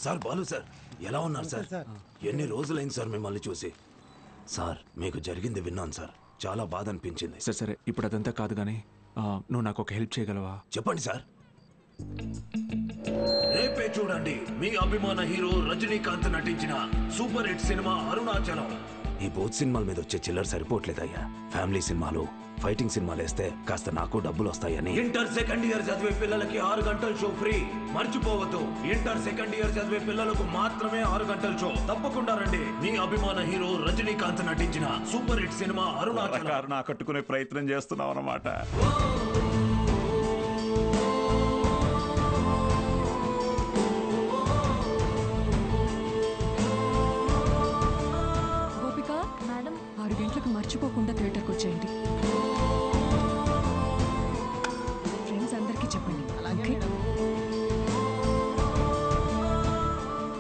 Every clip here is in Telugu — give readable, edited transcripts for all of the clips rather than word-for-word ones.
సార్ బాలు సార్ ఎలా ఉన్నారు సార్? ఎన్ని రోజులైంది సార్ మిమ్మల్ని చూసి. సార్ మీకు జరిగింది విన్నాను సార్, చాలా బాధ అనిపించింది. సరే సరే, ఇప్పుడు అదంతా కాదు కానీ నువ్వు నాకు ఒక హెల్ప్ చేయగలవా? చెప్పండి సార్. రేపే చూడండి మీ అభిమాన హీరో రజనీకాంత్ నటించిన సూపర్ హిట్ సినిమా అరుణాచలం. ఈ బోత్ సినిమాల మీద వచ్చే చిల్లర సరిపోవట్లేదయ్యా. ఫ్యామిలీ సినిమాలు, ఫైటింగ్ సినిమాలు వేస్తే కాస్త నాకు డబ్బులు వస్తాయని. ఇంటర్ సెకండ్ ఇయర్ చదివే పిల్లలకి 6 గంటల షో ఫ్రీ. మర్చిపోవద్దు, ఇంటర్ సెకండ్ ఇయర్ చదివే పిల్లలకు మాత్రమే 6 గంటల షో. తప్పకుండా రండి. మీ అభిమాన హీరో రజనీకాంత్ నటించిన సూపర్ హిట్ సినిమా అరుణాచలం. కట్టుకునే ప్రయత్నం చేస్తున్నావు అన్నమాట. మేడం 6 గంటలకు మర్చిపోకుండా థియేటర్కి వచ్చేయండి. ఫ్రెండ్స్ అందరికీ చెప్పండి.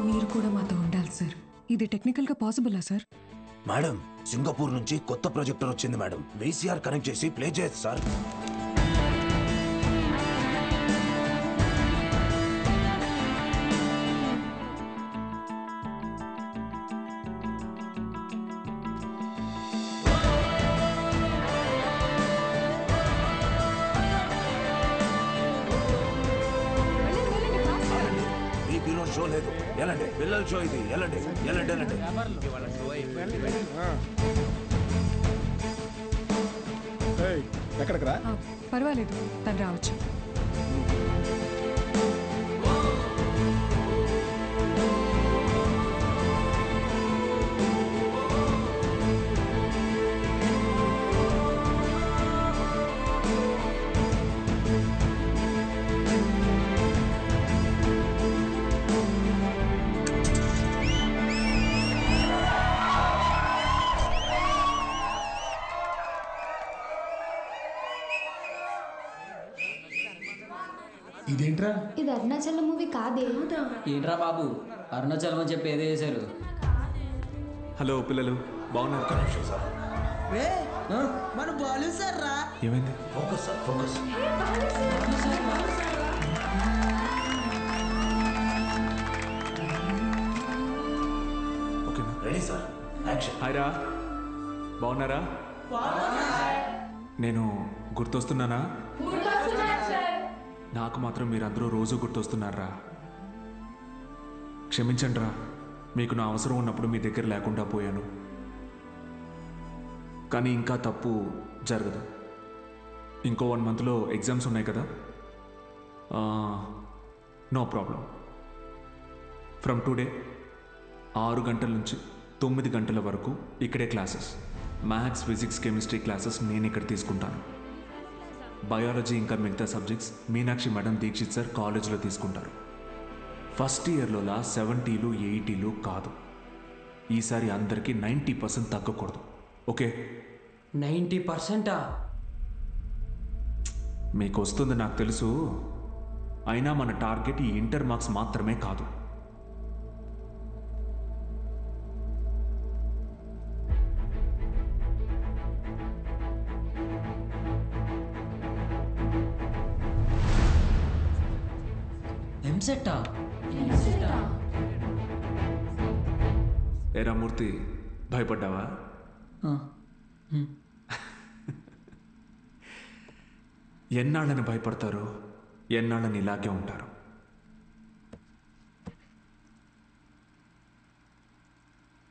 మీరు కూడా మాతో ఉండాలి సార్. ఇది టెక్నికల్గా పాసిబులా సార్? మేడం సింగపూర్ నుంచి కొత్త ప్రొజెక్టర్ వచ్చింది మేడం. VCR కనెక్ట్ చేసి ప్లే చేయొచ్చు సార్. షో లేదు, ఎలాంటి పిల్లల షో ఇది. ఎలాంటి ఎలాంటి ఎలాంటి ఎక్కడికి రా? పర్వాలేదు, తను రావచ్చు. ఇదేంట్రా? ఇది అరుణాచలం మూవీ కాదే. ఏంట్రా బాబు, అరుణాచలం అని చెప్పి ఏదో చేశారు. హలో పిల్లలు, బాగున్నారు? మన బాలు సార్ రా. ఏమైంది? Focus sir, focus. ఓకేనా? Ready sir, action. హాయ్ రా, బాగున్నారా? నేను గుర్తొస్తున్నానా? నాకు మాత్రం మీరందరూ రోజు గుర్తొస్తున్నారా? క్షమించండి రా, మీకు నా అవసరం ఉన్నప్పుడు మీ దగ్గర లేకుండా పోయాను. కానీ ఇంకా తప్పు జరగదు. ఇంకో 1 మంత్లో ఎగ్జామ్స్ ఉన్నాయి కదా. No problem. ఫ్రమ్ టుడే 6 గంటల నుంచి 9 గంటల వరకు ఇక్కడే classes. Maths, physics, chemistry classes నేను ఇక్కడ తీసుకుంటాను. బయాలజీ ఇంకా మిగతా subjects Meenakshi madam, Dikshit sir కాలేజీలో తీసుకుంటారు. ఫస్ట్ ఇయర్లోలా 70లు 80లు కాదు. ఈసారి అందరికీ 90% తగ్గకూడదు. ఓకే? 90%? మీకు వస్తుంది నాకు తెలుసు. అయినా మన టార్గెట్ ఈ ఇంటర్ మార్క్స్ మాత్రమే కాదు. ఎంసెట్టా? ఏరా మూర్తి, భయపడ్డావా? ఎన్నాళ్ళని భయపడతారు, ఎన్నాళ్ళని ఇలాగే ఉంటారు.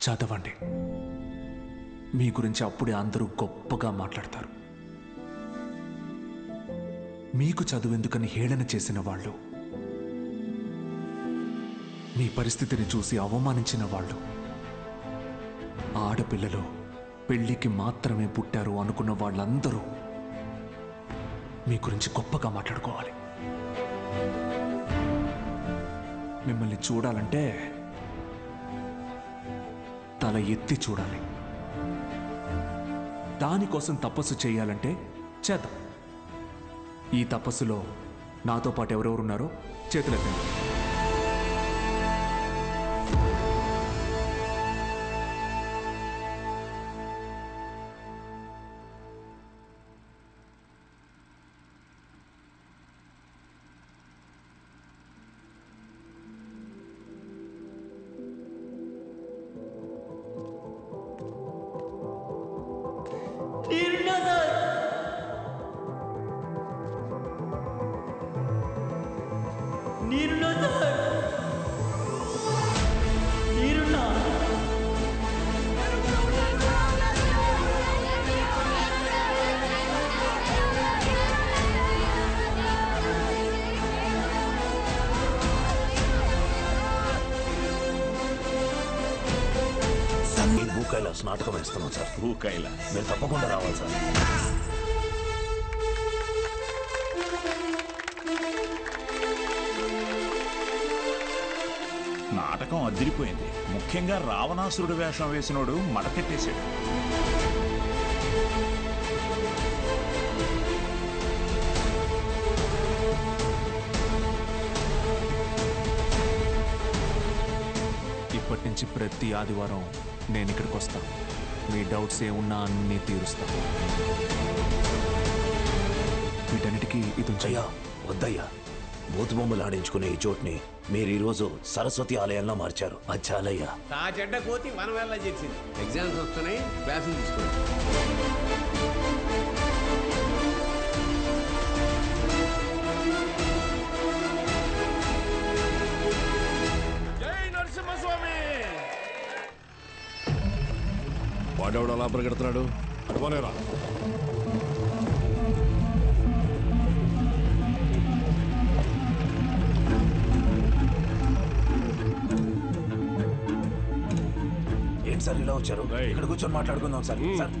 చదవండి. మీ గురించి అప్పుడే అందరూ గొప్పగా మాట్లాడతారు. మీకు చదువెందుకని హేళన చేసిన వాళ్ళు, మీ పరిస్థితిని చూసి అవమానించిన వాళ్ళు, ఆడపిల్లలు పెళ్లికి మాత్రమే పుట్టారు అనుకున్న వాళ్ళందరూ మీ గురించి గొప్పగా మాట్లాడుకోవాలి. మిమ్మల్ని చూడాలంటే తల ఎత్తి చూడాలి. దానికోసం తపస్సు చేయాలంటే చేద్దాం. ఈ తపస్సులో నాతో పాటు ఎవరెవరున్నారో చేతులెత్తండి. నేనున్నా సార్. నేనున్నా సార్. నేనున్నా. ఈ భూ కైలాస్ నాటకం వేస్తున్నాం సార్. భూ కైలా మీరు తప్పకుండా రావాలి సార్. నాటకం అదిరిపోయింది. ముఖ్యంగా రావణాసురుడు వేషం వేసినోడు మడకెట్టేశాడు. ఇప్పటి నుంచి ప్రతి ఆదివారం నేను ఇక్కడికి వస్తాను. మీ డౌట్స్ ఏమున్నా అన్నీ తీరుస్తాను. వీటన్నిటికీ ఇది అయ్యా వద్దయ్యా, బూత్ బొమ్మలు ఆడించుకునే ఈ చోటుని మీరు ఈరోజు సరస్వతి ఆలయంలో మార్చారు. అది చాలయ్యా. ఆ చెడ్డ కోతి మనం వెళ్ళ చేసింది. ఎగ్జామ్స్ వస్తున్నాయి, క్లాసులు తీసుకోండి. జై నరసింహస్వామి. వాడెవడు అలా పరిగెడుతున్నాడు? అడుకోలేరా? ఏంటి సార్ ఇలా వచ్చారు? ఇక్కడ కూర్చొని మాట్లాడుకుందాం సార్. సార్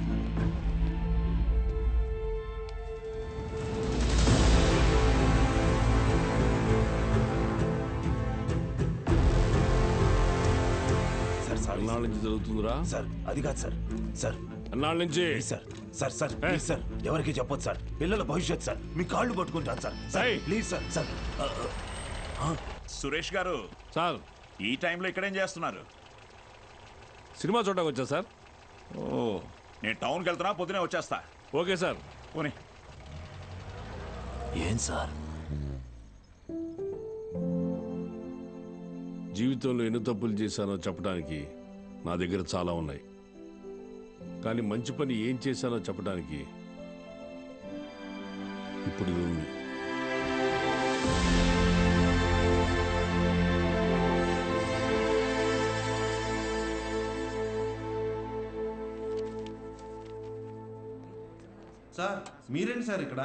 సార్ సార్ ఎన్నాళ్ళ నుంచి జరుగుతుందిరా? సార్ అది కాదు సార్. సార్ ఎన్నాళ్ళ నుంచి? Please sir. Sir sir please sir, ఎవరికి చెప్పొద్దు సార్. పిల్లల భవిష్యత్ సార్. మీ కాళ్ళు పట్టుకుంటాను sir. Sir please sir. Sir Suresh గారు సార్, ఈ టైంలో ఇక్కడేం చేస్తున్నారు? సినిమా చూడడానికి వచ్చా సార్. ఓ, నేను టౌన్కి వెళ్తున్నా, పొద్దునే వచ్చేస్తా. Okay sir. పోనీ. ఏం సార్? జీవితంలో ఎన్ని తప్పులు చేశానో చెప్పడానికి నా దగ్గర చాలా ఉన్నాయి. కానీ మంచి పని ఏం చేశానో చెప్పడానికి ఇప్పుడు ఇది ఉంది. సార్ మీరేంటి సార్ ఇక్కడ?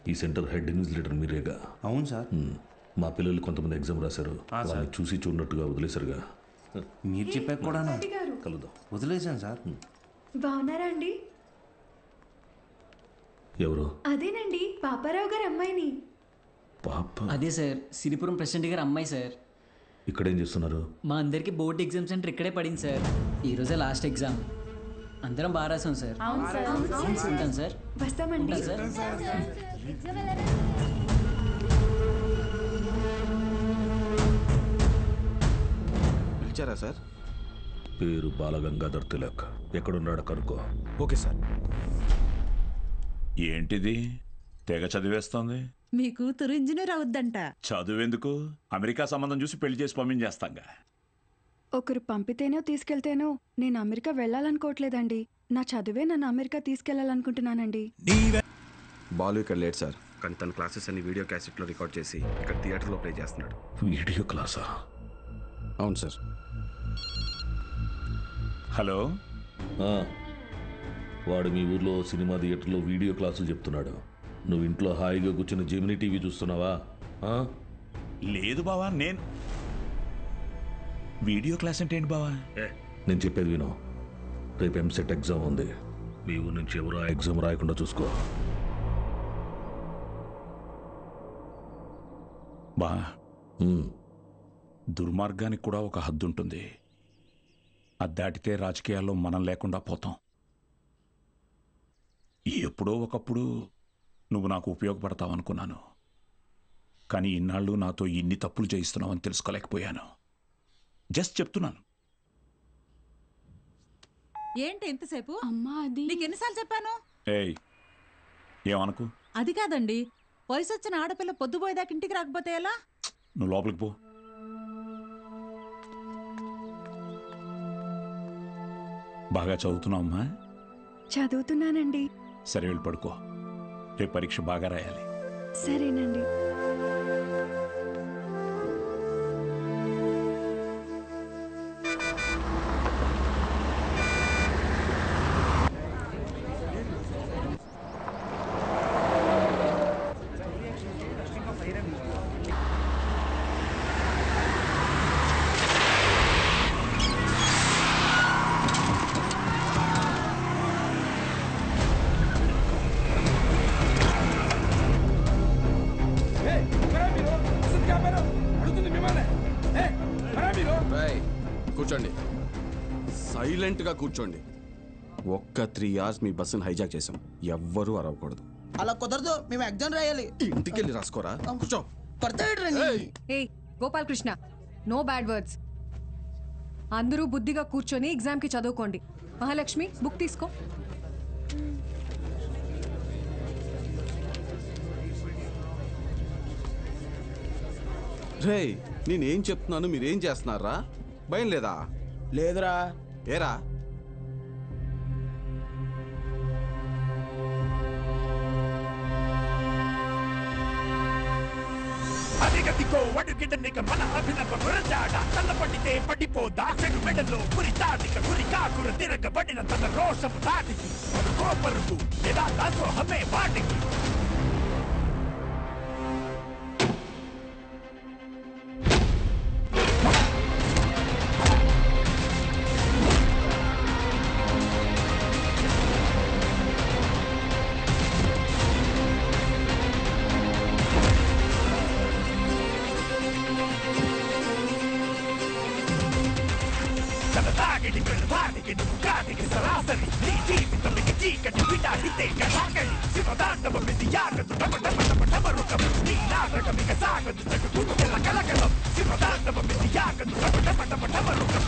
ఈ సెంటర్ హెడ్ ఇన్విజిలేటర్ మీరేగా? అవును సార్. మా పిల్లలు కొంతమంది ఎగ్జామ్ రాశారు. వాళ్ళని చూసి చూడనట్టుగా వదిలేశారుగా. మీరు చెప్పాక కూడా కలుద్దాం. వదిలేశాను సార్. బాగున్నారా అండి? ఎవరు? అదేనండి, పాపారావు గారు అమ్మాయిని. పాప? అదే సార్, సిరిపురం ప్రెసిడెంట్ గారు అమ్మాయి సార్. ఇక్కడేం చేస్తున్నారు? మా అందరికి బోర్డ్ ఎగ్జామ్ సెంటర్ ఇక్కడే పడింది సార్. ఈరోజే లాస్ట్ ఎగ్జామ్. అందరం బాగా రాసాం సార్. ఉంటాను సార్. వస్తామండి. ఉంటాను సార్. పిలిచారా సార్? పేరు బాలగంగాధర్ తిలక్. ఎక్కడున్నాడు కనుక్కో. Okay sir. ఏంటిది తెగ చదివేస్తోంది? మీ కూతురు ఇంజనీర్ అవుద్దంట. చదువెందుకు? అమెరికా సంబంధం చూసి పెళ్లి చేసి పంపించేస్తాంగా. ఒకరు పంపితేనో తీసుకెళ్తేనో నేను అమెరికా వెళ్ళాలనుకోవట్లేదండి. నా చదువే నన్ను అమెరికా తీసుకెళ్లాలనుకుంటున్నానండి. బాలు ఇక్కడ లేట్ సార్, కానీ తన క్లాసెస్ అన్ని వీడియో క్యాసెట్లో రికార్డ్ చేసి ఇక్కడ థియేటర్లో ప్లే చేస్తున్నాడు. వీడియో క్లాసా? అవును సార్. హలో, వాడు మీ ఊర్లో సినిమా థియేటర్లో వీడియో క్లాసులు చెప్తున్నాడు. నువ్వు ఇంట్లో హాయిగా కూర్చుని జెమినీ టీవీ చూస్తున్నావా? లేదు బావా. నేను వీడియో క్లాస్ అంటే ఏంటి బావా? నేను చెప్పేది విను. రేపు ఎంసెట్ ఎగ్జామ్ ఉంది. మీ ఊరు నుంచి ఎవరు ఆ ఎగ్జామ్ రాయకుండా చూసుకో. బా, దుర్మార్గానికి కూడా ఒక హద్దు ఉంటుంది. అది దాటితే రాజకీయాల్లో మనం లేకుండా పోతాం. ఎప్పుడో ఒకప్పుడు నువ్వు నాకు ఉపయోగపడతావు అనుకున్నాను, కానీ ఇన్నాళ్ళు నాతో ఇన్ని తప్పులు చేయిస్తున్నావని తెలుసుకోలేకపోయాను. జస్ట్ చెప్తున్నాను. ఏంటి ఎంతసేపు? అమ్మా అది నీకు ఎన్నిసార్లు చెప్పాను? ఏయ్, ఏమనుకు? అది కాదండి, వయసు వచ్చిన ఆడపిల్ల పొద్దుపోయేదాకా ఇంటికి రాకపోతే ఎలా? నువ్వు లోపలికి పో. బాగా చదువుతున్నావమ్మా? చదువుతున్నానండి. సరే వెళ్ళి పడుకో, రేపు పరీక్ష బాగా రాయాలి. సరేనండి. కూర్చోండి, సైలెంట్గా కూర్చోండి. ఒక్క 3 hours మీ బస్సును హైజాక్ చేసాం. ఎవ్వరూ అరవకూడదు. అలా కుదరదు, మేము ఎగ్జామ్ రాయాలి. ఇంటికి వెళ్ళి రాసుకోరా. కూర్చో. ఏయ్ గోపాలకృష్ణ, నో బ్యాడ్ వర్డ్స్. అందరూ బుద్ధిగా కూర్చొని ఎగ్జామ్కి చదువుకోండి. మహాలక్ష్మి, బుక్ తీసుకో. రే, నేనేం చెప్తున్నాను మీరేం చేస్తున్నారా? భయం లేదా? లేదురా. ఏరా? అదిగదిగో అడుగిడనిక మన అభినవ గురజాడ తల్లపడితే పడిపోదా చెడు మెడలో గురి తాటిక గురి కాకుర తిరగబడిన తన రోషపు తాటికి కోపరుగు ఎలా దాసోహమే వాటికి. సరాసరి నీ జీవితం చీకటి విడాడితే కడాకడి శివదాండవ మిది యాగదు డమరుకం నీ నాటకమిక సాగదు గుండెల కలకలం శివదాండవ మిది యాగదు డమరుకం డమరుకం.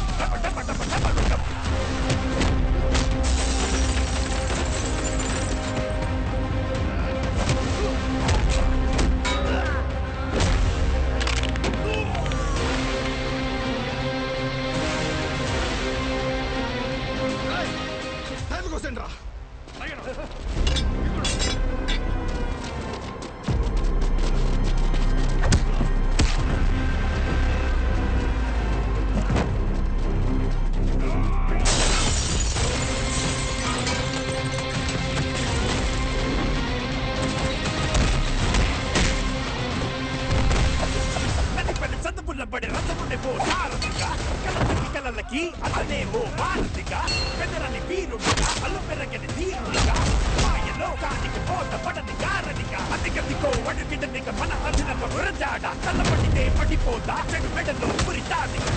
అతనే ఓ భారతిగా పెదరని వీరుడిగా అల్లు పెరగని తీరుడిగా మాయలోకానికి పోత పడని గారనిగా అదిగదిగో అడుగిడనిక మన అభినవ గురజాడ తల్లపడితే పడిపోదా చెడు మెడలో గురి తాటిక.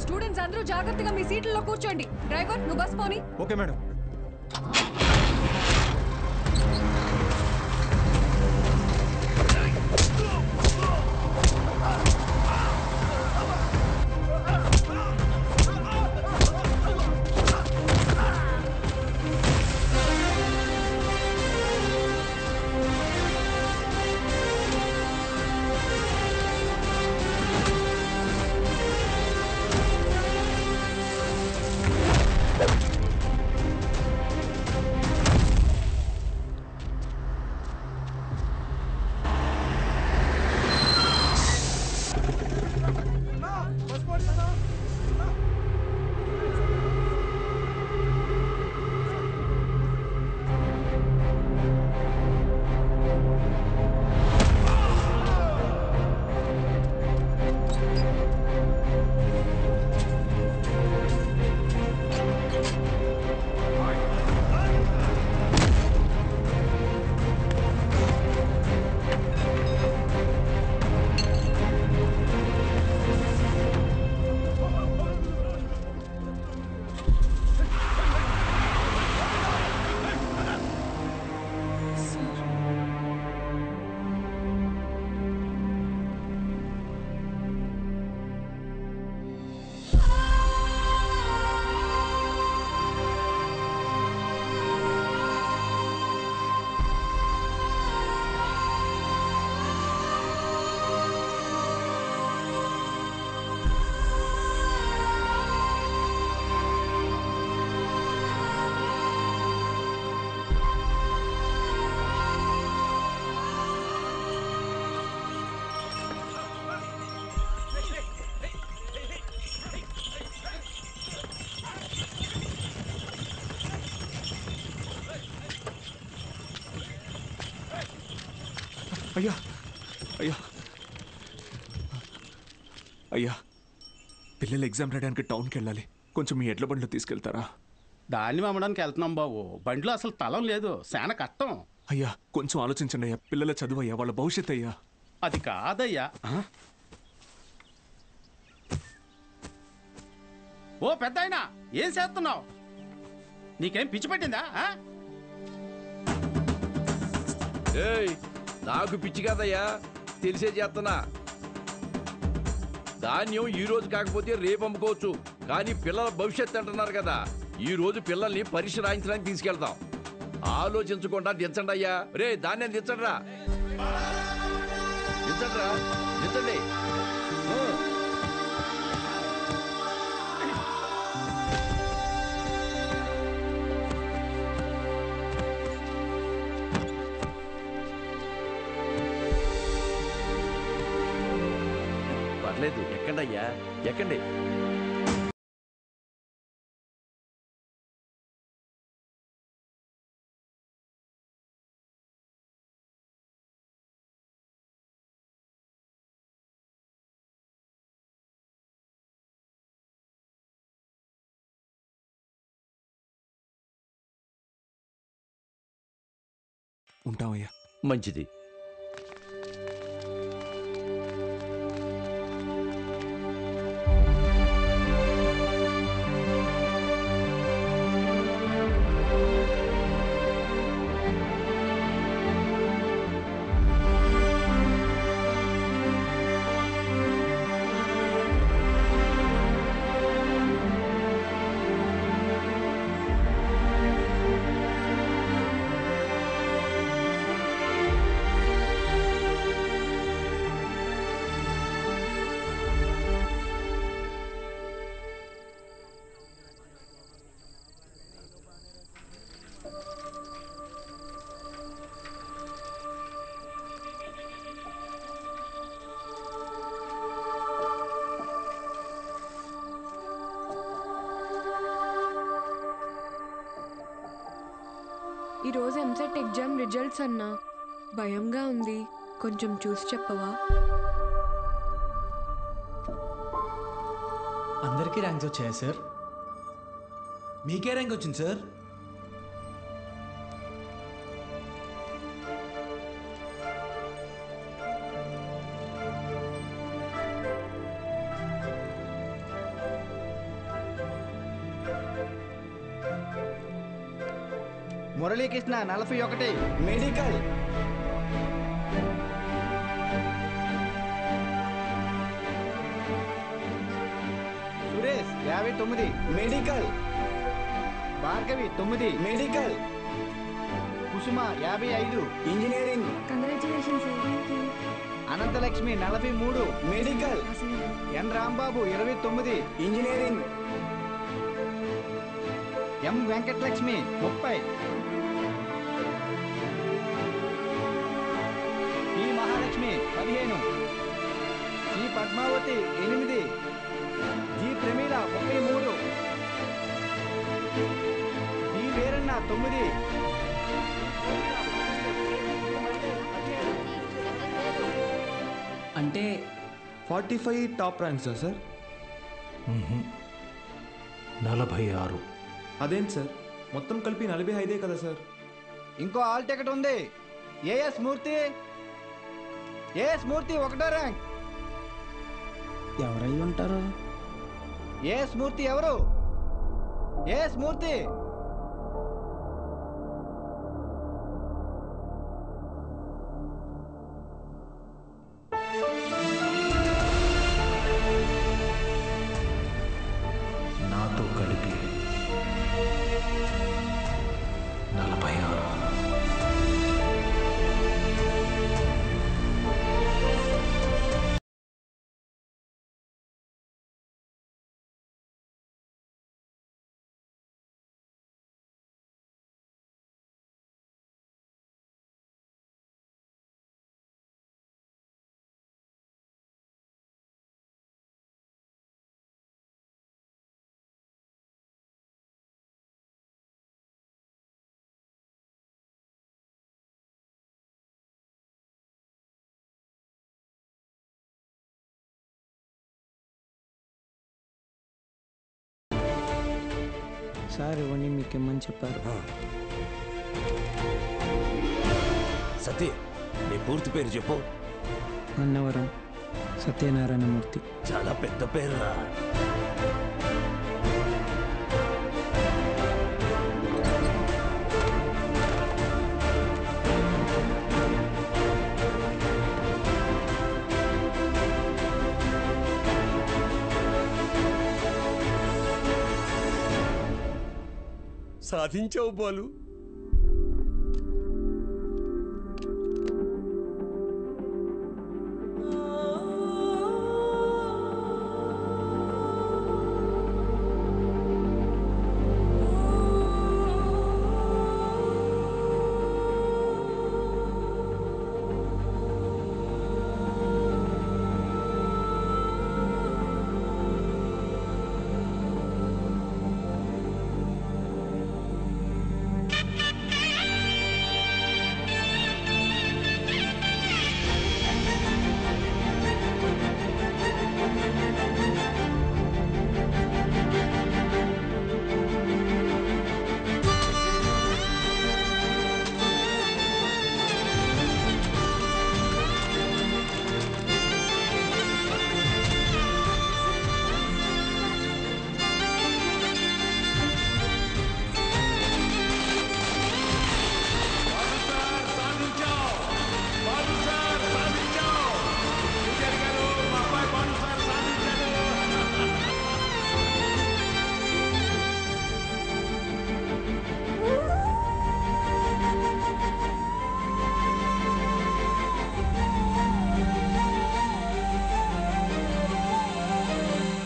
స్టూడెంట్స్ అందరూ జాగ్రత్తగా మీ సీట్లలో కూర్చోండి. డ్రైవర్, నువ్వు బస్ పోని. Okay madam. అయ్యా అయ్యా అయ్యా పిల్లలు ఎగ్జామ్ రాయడానికి టౌన్కి వెళ్ళాలి, కొంచెం మీ ఎడ్ల బండిలో తీసుకెళ్తారా? దాన్ని అమ్మడానికి వెళ్తున్నాం బాబు, బండిలో అసలు తలం లేదు, శాన కష్టం. అయ్యా కొంచెం ఆలోచించండి అయ్యా, పిల్లల చదువు అయ్యా, వాళ్ళ భవిష్యత్ అయ్యా. అది కాదయ్యా. ఓ పెద్ద అయినా ఏం చేస్తున్నావు? నీకేం పిచ్చి పట్టిందా? నాకు పిచ్చి కాదయ్యా, తెలిసే చేస్తున్నా. ధాన్యం ఈ రోజు కాకపోతే రేపు అమ్ముకోవచ్చు, కానీ పిల్లల భవిష్యత్తు అంటున్నారు కదా, ఈ రోజు పిల్లల్ని పరీక్ష రాయించడానికి తీసుకెళ్తాం. ఆలోచించకుండా దించండి అయ్యా. రే ధాన్యం దించండిరా, దించండిరా, దించండి. పర్లేదు, ఎక్కండి అయ్యా, ఎక్కండి. ఉంటామయ్యా. మంచిది. ఈరోజు ఎంసెట్ ఎగ్జామ్ రిజల్ట్స్ అన్నా, భయంగా ఉంది, కొంచెం చూసి చెప్పవా? అందరికీ ర్యాంక్స్ వచ్చాయా సార్? మీకే ర్యాంక్ వచ్చింది sir? Muralikrishna 41 medical. Suresh 59 medical. Bhargavi 9 medical. Kusuma 55 engineering. Congratulations. Anantalakshmi 43 medical. N Rambabu 29 engineering. M Venkatalakshmi 30. P Mahalakshmi 15. C Padmavati 8. G Pramila 33. D Veeranna 9. అంటే 45 టాప్ ర్యాంక్సా సార్? 46. అదేంటి సార్, మొత్తం కలిపి 45 కదా సార్? ఇంకో ఆల్ టికెట్ ఉంది. ఏఎస్ మూర్తి. ఏఎస్ మూర్తి 1వ ర్యాంక్. ఎవరై ఉంటారు? ఏఎస్ మూర్తి ఎవరు? ఏఎస్ మూర్తి. నాతో కలిపి 46. సార్ ఇవన్నీ మీకు ఇమ్మని చెప్పారు. సతీ, నీ పూర్తి పేరు చెప్పు. అన్నవరం సత్యనారాయణమూర్తి. చాలా పెద్ద పేరురా. సాధించావు బాలు.